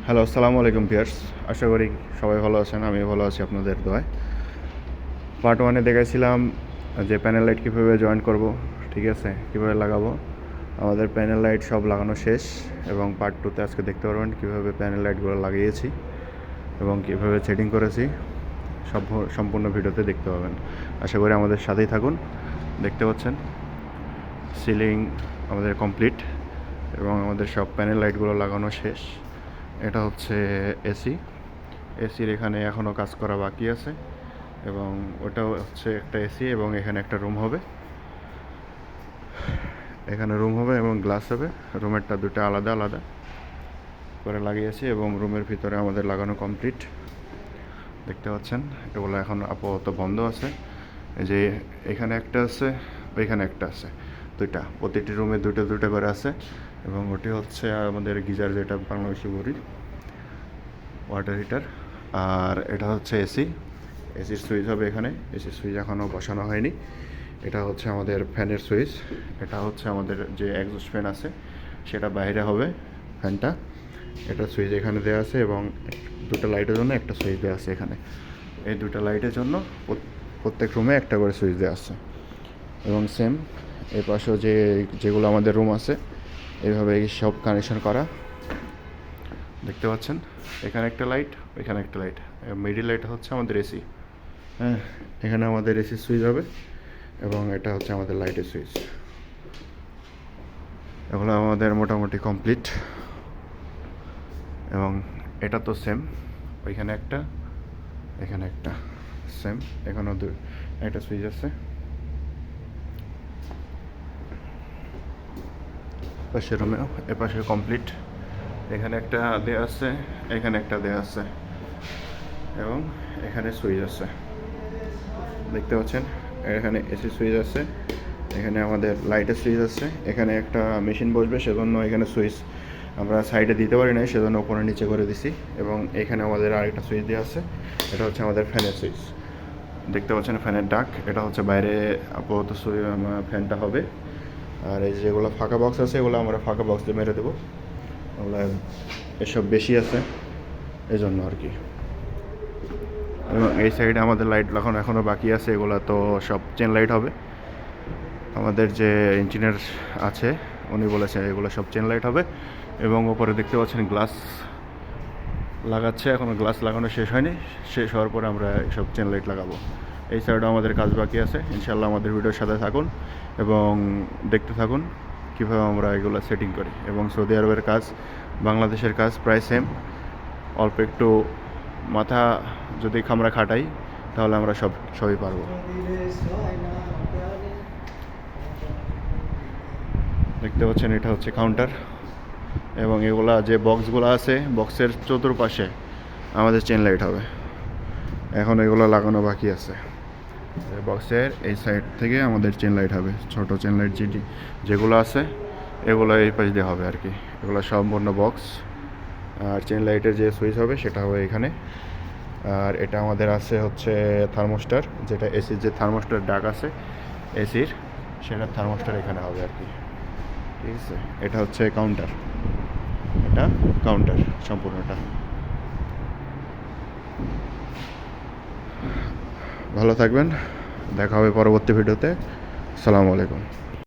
Hello, আসসালামু আলাইকুম viewers. আশা করি সবাই ভালো আছেন। আমিও ভালো আছি আপনাদের দোয়ায়। পার্ট 1-এ দেখাইছিলাম যে প্যানেল লাইট কীভাবে জয়েন করব, ঠিক আছে, কীভাবে লাগাবো। আমাদের প্যানেল লাইট সব লাগানো শেষ এবং পার্ট 2-তে আজকে দেখতে পারবেন কীভাবে প্যানেল লাইটগুলো লাগিয়েছি এবং কীভাবে সেটিং করেছি। সম্পূর্ণ ভিডিওতে দেখতে পাবেন। আশা করি আমাদের সাথেই থাকুন। দেখতে পাচ্ছেন সিলিং আমাদের কমপ্লিট এবং আমাদের সব প্যানেল লাইটগুলো লাগানো শেষ। এটা হচ্ছে এসির এখানে এখনও কাজ করা বাকি আছে এবং ওটাও হচ্ছে একটা এসি এবং এখানে একটা রুম হবে। এখানে রুম হবে এবং গ্লাস হবে। রুমেরটা দুটো আলাদা আলাদা করে লাগিয়েছি এবং রুমের ভিতরে আমাদের লাগানো কমপ্লিট। দেখতে পাচ্ছেন এগুলো এখন আপাতত বন্ধ আছে। এই যে এখানে একটা আছে, ওইখানে একটা আছে, দুইটা, প্রতিটি রুমে দুটো করে আছে এবং ওটি হচ্ছে আমাদের গিজার, যেটা বাংলাদেশি বলি ওয়াটার হিটার। আর এটা হচ্ছে এসির সুইচ হবে এখানে। এসির সুইচ এখনও বসানো হয়নি। এটা হচ্ছে আমাদের ফ্যানের সুইচ। এটা হচ্ছে আমাদের যে এক্সস্ট ফ্যান আছে সেটা বাইরে হবে ফ্যানটা। এটা সুইচ এখানে দেওয়া আছে এবং দুটো লাইটের জন্য একটা সুইচ দেওয়া আছে এখানে। এই দুটো লাইটের জন্য প্রত্যেক রুমে একটা করে সুইচ দেওয়া আছে এবং সেম এই পাশেও যেগুলো আমাদের রুম আছে এইভাবে সব কানেকশন করা। দেখতে পাচ্ছেন এখানে একটা লাইট, ওইখানে একটা লাইট। মিডিল লাইট হচ্ছে আমাদের এসি। হ্যাঁ, এখানে আমাদের এসি সুইচ হবে এবং এটা হচ্ছে আমাদের লাইটের সুইচ। এগুলো আমাদের মোটামুটি কমপ্লিট এবং এটা তো সেম, ওইখানে একটা, এখানে একটা, সেম। এখানেও একটা সুইচ আছে। পাশের রুমেও এপাশে কমপ্লিট। এখানে একটা দেয়া আছে, এখানে একটা দেয়া আছে এবং এখানে সুইচ আছে। দেখতে পাচ্ছেন এখানে এসি সুইচ আছে, এখানে আমাদের লাইটের সুইচ আছে। এখানে একটা মেশিন বসবে, সেজন্য এখানে সুইচ আমরা সাইডে দিতে পারি না, সেজন্য উপরে নিচে করে দিছি। এবং এখানে আমাদের আরেকটা সুইচ দেওয়া আছে, এটা হচ্ছে আমাদের ফ্যানের সুইচ। দেখতে পাচ্ছেন ফ্যানের ডাক, এটা হচ্ছে বাইরে আপাতত ফ্যানটা হবে। আর এই যেগুলো ফাঁকা বক্স আছে এগুলো আমরা ফাঁকা বক্স দিয়ে মেরে দেবো। ওগুলো এসব বেশি আছে এজন্য আর কি। এবং এই সাইডে আমাদের লাইট এখনও বাকি আছে, এগুলো তো সব চেন লাইট হবে। আমাদের যে ইঞ্জিনিয়ার আছে উনি বলেছেন এগুলো সব চেন লাইট হবে। এবং ওপরে দেখতে পাচ্ছেন গ্লাস লাগাচ্ছে, এখনও গ্লাস লাগানো শেষ হয়নি। শেষ হওয়ার পরে আমরা সব চেন লাইট লাগাবো। এই সাইডে আমাদের কাজ বাকি আছে। ইনশাল্লাহ আমাদের ভিডিওর সাথে থাকুন এবং দেখতে থাকুন কীভাবে আমরা এগুলো সেটিং করি। এবং সৌদি আরবের কাজ বাংলাদেশের কাজ প্রায় সেম, অল্প একটু মাথা যদি আমরা খাটাই তাহলে আমরা সবই পারবো। দেখতে পাচ্ছেন এটা হচ্ছে কাউন্টার এবং এগুলা যে বক্সগুলো আছে বক্সের চতুর্পাশে আমাদের চেন লাইট হবে। এখন এগুলো লাগানো বাকি আছে। বক্সের এই সাইড থেকে আমাদের চেন লাইট হবে, ছোট চেন লাইট যেগুলো আছে এগুলো এই পাশ দিয়ে হবে আর কি। এগুলো সম্পূর্ণ বক্স। আর চেন লাইটের যে সুইচ হবে সেটা হবে এখানে। আর এটা আমাদের আছে হচ্ছে থার্মোস্টার, যেটা এসির যে থার্মোস্টার ডাক আছে এসির, সেটা থার্মোস্টার এখানে হবে আর কি, ঠিক আছে। এটা হচ্ছে কাউন্টার, এটা কাউন্টার সম্পূর্ণটা। ভালো থাকবেন, দেখা হবে পরবর্তী ভিডিওতে। আসসালামু আলাইকুম।